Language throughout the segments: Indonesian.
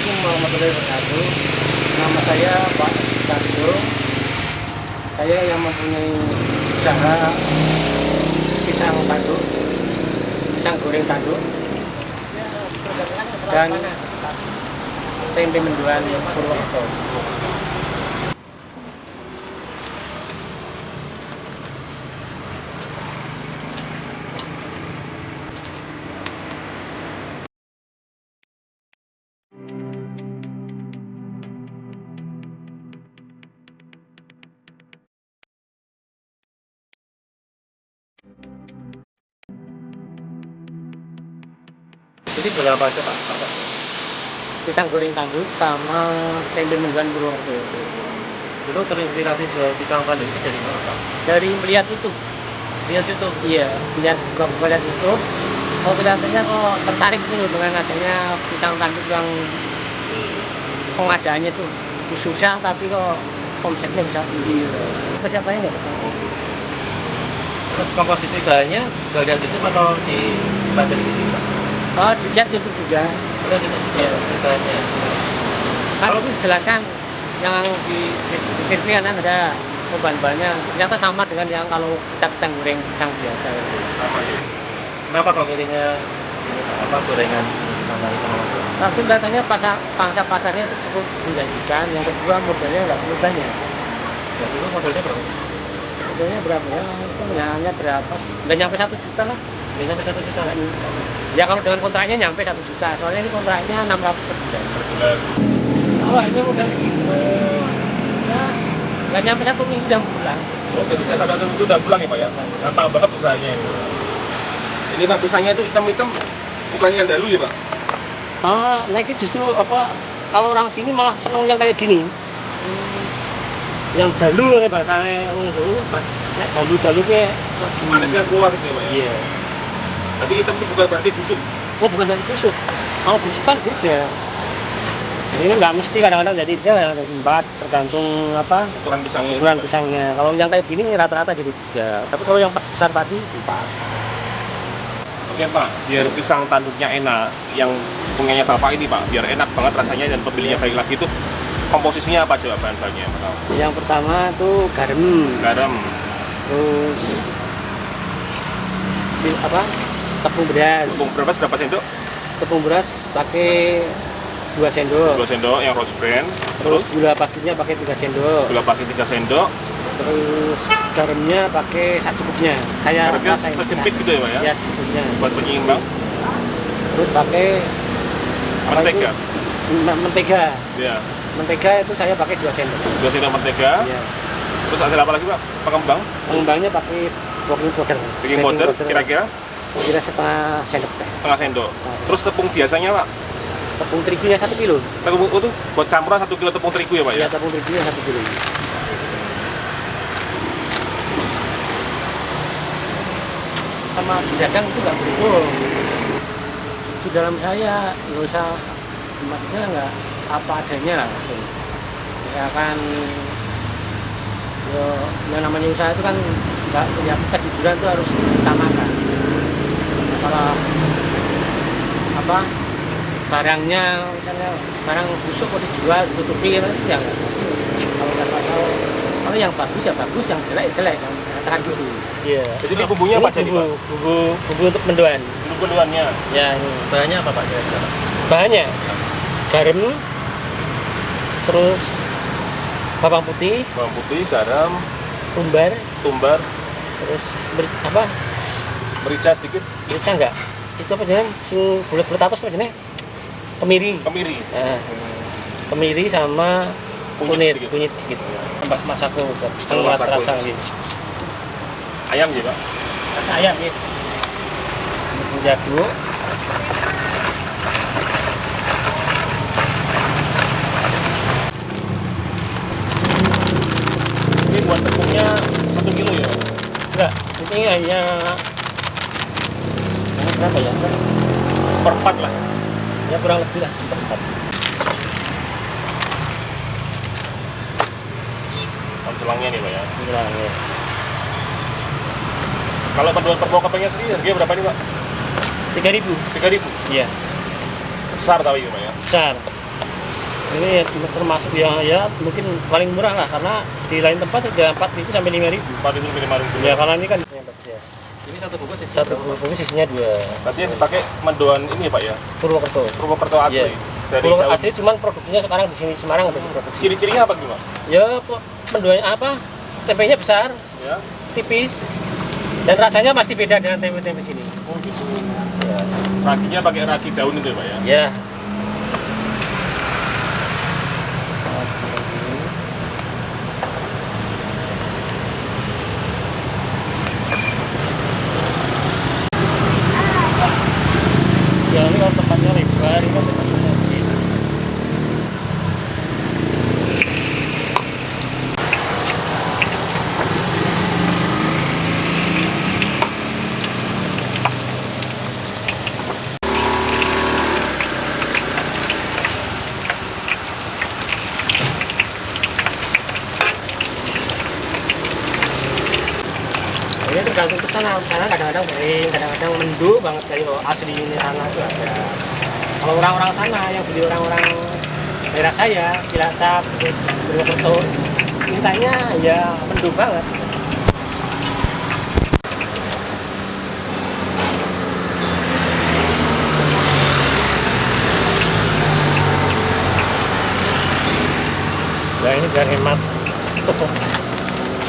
Assalamualaikum warahmatullahi wabarakatuh. Nama saya Pak Sarjo. Saya yang mempunyai usaha pisang tanduk, pisang goreng tanduk, dan tempe mendoan Purwokerto. Jadi berapa aja Pak? Pisang goreng tanduk sama tempe mendoan Purwokerto. Dulu terinspirasi jual pisang tanduk itu dari mana Pak? Dari melihat itu, Lihat itu. iya, melihat itu, oh kelihatannya kok tertarik nih dengan adanya pisang tanduk yang pengadaannya tuh susah tapi kok omsetnya bisa tinggi. Persiapannya nggak tahu. Terus komposisi bahannya nggak ada itu atau di baca di sini Pak? Oh, dilihat itu juga. Ada gitu Iya. bahannya. Kalau dijelaskan yang di TV kan ada bahan-bahannya ternyata sama dengan yang kalau kita goreng pisang biasa. Kenapa kok milihnya ini Pak? Apa gorengan pisang tanduk sama itu? Tapi kelihatannya pasarnya itu cukup menjanjikan. Yang kedua modalnya nggak perlu banyak. Ya, dulu modelnya berapa? Modalnya berapa ya? Itu hanya berapa? Nggak nyampe 1 juta lah. Ini sampai 1 juta kan? Ya kalau dengan kontraknya nyampe 1 juta. Soalnya ini kontraknya 600 per bulan. Per bulan. Awalnya modal gitu. Ya, nggak nyampe 1 minggu udah pulang. Oh, ketika tanggal itu udah pulang ya Pak ya? Gampang banget usahanya ini. Ini Pak pisangnya itu hitam-hitam, bukannya yang dalu ya Pak? Nah itu justru apa? Kalau orang sini malah seneng yang kayak gini. Yang dalu ya bahasanya orang dulu. Nek dalu kayak Manisnya keluar gitu ya Pak ya? iya. Tapi hitam itu bukan berarti busuk. Oh bukan dari busuk. Kalau busuk kan beda. Ini nggak mesti kadang-kadang jadi dia ada 4 tergantung apa Ukuran pisangnya. ukuran pisangnya. Kalau yang kayak gini rata-rata jadi 3. Tapi kalau yang besar tadi 4. Oke Pak, biar pisang tanduknya enak, yang punyanya Bapak ini Pak, biar enak banget rasanya dan pembelinya baik lagi itu komposisinya apa aja bahan-bahannya Pak? Yang pertama tuh garam, Garam, terus apa? Tepung beras. tepung berapa berapa sendok? Tepung beras pakai 2 sendok. 2 sendok yang rose brand, Terus terus gula pastinya pakai 3 sendok. gula pasir 3 sendok, Terus garamnya pakai secukupnya. Kayak garamnya apa, secempit gitu ya Pak ya? Ya, secukupnya. Buat penyeimbang, Terus pakai apa mentega, itu? Mentega. ya, Mentega itu saya pakai 2 sendok. 2 sendok mentega, Iya. terus ada apa lagi Pak? Pengembang, Pengembangnya pakai baking powder. baking powder, kira-kira Kira setengah sendok teh. setengah sendok. Terus tepung biasanya Pak? Tepung terigunya 1 kilo. Tepung itu buat campuran 1 kilo tepung terigu ya Pak ya? Ya, tepung terigunya 1 kilo. Sama dagang itu nggak berhubung. Di dalam saya nggak usah, maksudnya nggak apa adanya lah. Misalkan yang namanya usaha itu kan nggak punya kejujuran itu harus diutamakan. Kalau apa barangnya misalnya barang busuk kok dijual ditutupi kan ya nggak. Kalau nggak tahu kalau yang bagus ya bagus, yang jelek ya jelek, yang katakan gitu. Iya. Jadi ini bumbunya apa aja nih Pak? Bumbu untuk mendoan. Bumbu keduanya. Ya, ini. Bahannya apa Pak kira-kira? Bahannya garam, terus bawang putih, Garam, tumbar, tumbar, terus apa? merica sedikit, Merica enggak? Itu apa jeneng? Sing bulat-bulat atas apa jeneng? Kemiri. kemiri, Nah, kemiri sama Kunyit sedikit. kunyit sedikit. Tambah masako buat Tambah penguat masako. rasa gitu. ayam ya Pak. Rasa ayam gitu. Jago. Ini buat tepungnya 1 kilo ya Pak? Enggak, ini hanya berapa ya? Seperempat lah. Ya kurang lebih lah seperempat. Celangnya nih Pak ya. Kurang ya. Kalau mendoan Purwokertonya sendiri harganya berapa nih Pak? 3.000. 3.000. Iya, Besar tapi ya Pak ya. besar. Ini termasuk yang ya mungkin paling murah lah, karena di lain tempat sudah 4.000 sampai 5.000. 4.000 sampai 5.000. Ya kalau ini kan Ini satu bungkus satu bungkus isinya 2. Berarti yang dipakai mendoan ini Pak ya? Purwokerto. Purwokerto asli. Iya. Dari Purwokerto daun. asli, cuman produksinya sekarang di sini Semarang udah diproduksi. Ciri-cirinya apa gimana? Ya mendoanya apa? Tempenya besar, Ya. tipis, dan rasanya pasti beda dengan tempe-tempe sini. Oh gitu. Ya. Raginya pakai ragi daun itu ya Pak ya? Ya. Ya ini kalau tempatnya lebar, ini kan tempatnya kecil. Ini tergantung kesana kadang-kadang kering, kadang-kadang mendung banget kayak kalau asli ini sana itu ada. Kalau orang-orang sana yang beli orang-orang daerah saya, Cilacap, terus Purwokerto, mintanya ya mendung banget. Nah ini biar hemat,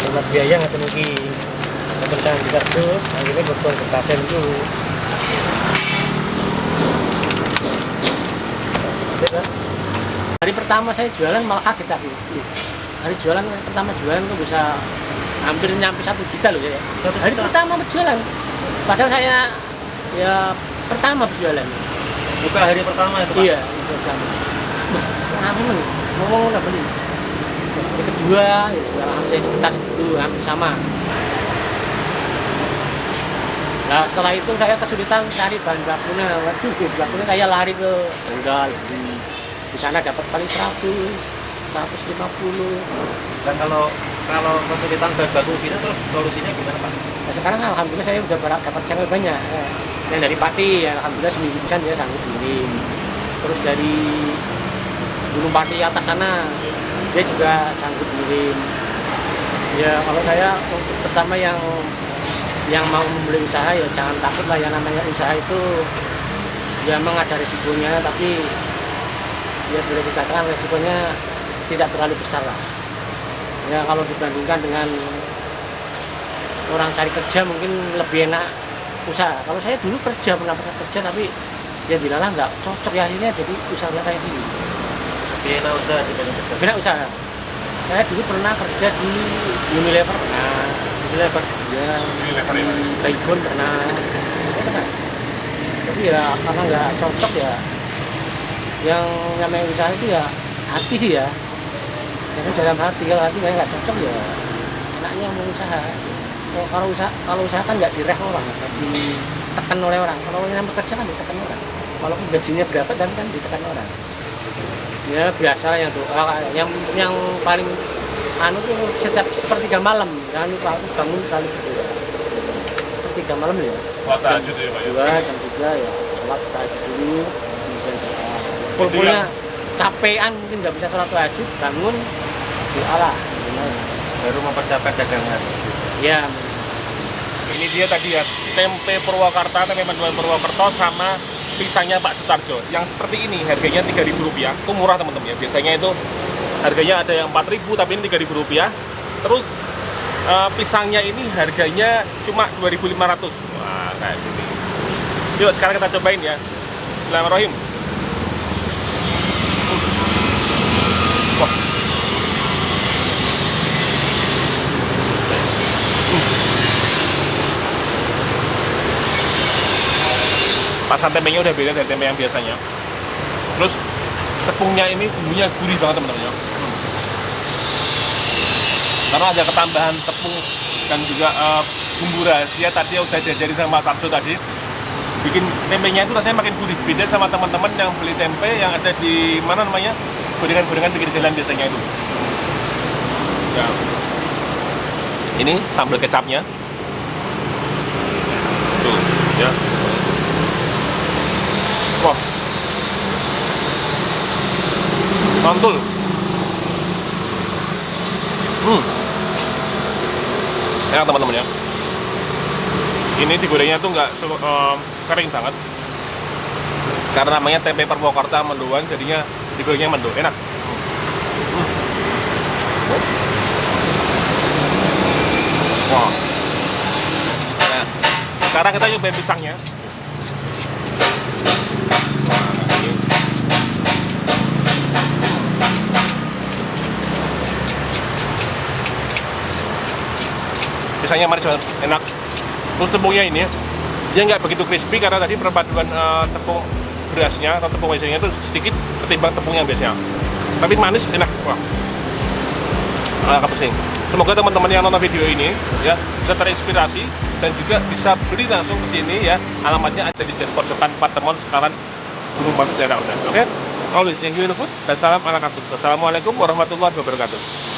hemat biaya nggak mungkin. Kepentingan juga terus, akhirnya berbuat kekasen dulu. Hari pertama saya jualan malah kaget tapi. Hari jualan pertama jualan tuh bisa hampir nyampe 1 juta loh ya. Hari pertama berjualan. Padahal saya ya pertama berjualan. Buka hari pertama itu Pak? Iya, hari pertama. Kenapa nih? Ngomong udah beli. Hari kedua, ya hampir sekitar itu hampir sama. Nah setelah itu saya kesulitan cari bahan bakunya. Waduh, bahan bakunya saya lari ke Tegal. Di sana dapat paling 100, 150. Dan kalau kesulitan bahan baku gitu terus solusinya gimana Pak? Nah, sekarang alhamdulillah saya udah dapat channel banyak. Dan dari Pati, ya, alhamdulillah seminggu bisa dia sanggup kirim. Terus dari Gunung Pati atas sana dia juga sanggup kirim. Ya kalau saya untuk pertama yang mau membeli usaha ya jangan takut lah, ya namanya usaha itu ya memang ada risikonya, tapi ya boleh dikatakan risikonya tidak terlalu besar lah. Ya kalau dibandingkan dengan orang cari kerja mungkin lebih enak usaha. Kalau saya dulu pernah kerja tapi ya bilang nggak cocok ya, akhirnya jadi usahanya kayak gini. Lebih enak usaha dibanding kerja? Enak usaha. Saya dulu pernah kerja di Unilever. Unilever ya, Unilever ya, Pak? Baygon pernah. Tapi ya karena nggak cocok ya, yang namanya usaha itu ya hati sih ya. Jadi dalam hati, kalau hati nggak cocok ya enaknya mau usaha. Kalau usaha kan nggak direh orang, nggak ditekan oleh orang. Kalau yang bekerja kan ditekan orang. Walaupun gajinya berapa kan ditekan orang. Ya biasa yang doa, yang paling anu tuh setiap sepertiga malam, jangan lupa aku bangun kali berdua. Sepertiga malam ya. Puasa tahajud ya Pak ya? Jam 3 ya, sholat tahajud dulu, kemudian pokoknya capean mungkin nggak bisa sholat tahajud, bangun doa lah. Baru mempersiapkan dagangan. Ya. Ini dia tadi ya, tempe Purwakarta, tempe mendoan Purwokerto sama pisangnya Pak Sutarjo. Yang seperti ini harganya Rp3.000, itu murah teman-teman ya. Biasanya itu harganya ada yang Rp4.000 tapi ini Rp3.000. Terus pisangnya ini harganya cuma Rp2.500. Wah, kayak gini. Yuk sekarang kita cobain ya. Bismillahirrahmanirrahim. Wah. Pasan tempenya udah beda dari tempe yang biasanya. Terus tepungnya ini bumbunya gurih banget teman-teman ya. Karena ada ketambahan tepung dan juga bumbu rahasia tadi yang udah diajarin sama Mas Sarjo tadi, bikin tempenya itu rasanya makin gurih. Beda sama teman-teman yang beli tempe yang ada di mana namanya, gorengan-gorengan pinggir jalan biasanya itu. Ya. Ini sambal kecapnya. Tuh, ya. Wah. mantul. Enak teman-teman ya. Ini digorengnya tuh nggak kering banget, karena namanya tempe Purwakarta mendoan, jadinya digorengnya mendo, enak. Wah. Nah, sekarang kita cobain pisangnya. Pisangnya manis banget, enak. Terus tepungnya ini, dia nggak begitu crispy karena tadi perpaduan tepung berasnya atau tepung maizenya itu sedikit ketimbang tepung yang biasanya. Tapi manis, enak. Wah. Pesing. Semoga teman-teman yang nonton video ini ya bisa terinspirasi dan juga bisa beli langsung ke sini ya. Alamatnya ada di Jalan Pojokan Patemon sekarang Gunung Batu Daerah Udan. Oke? Always thank you food dan salam ala kampus. Wassalamualaikum warahmatullahi wabarakatuh.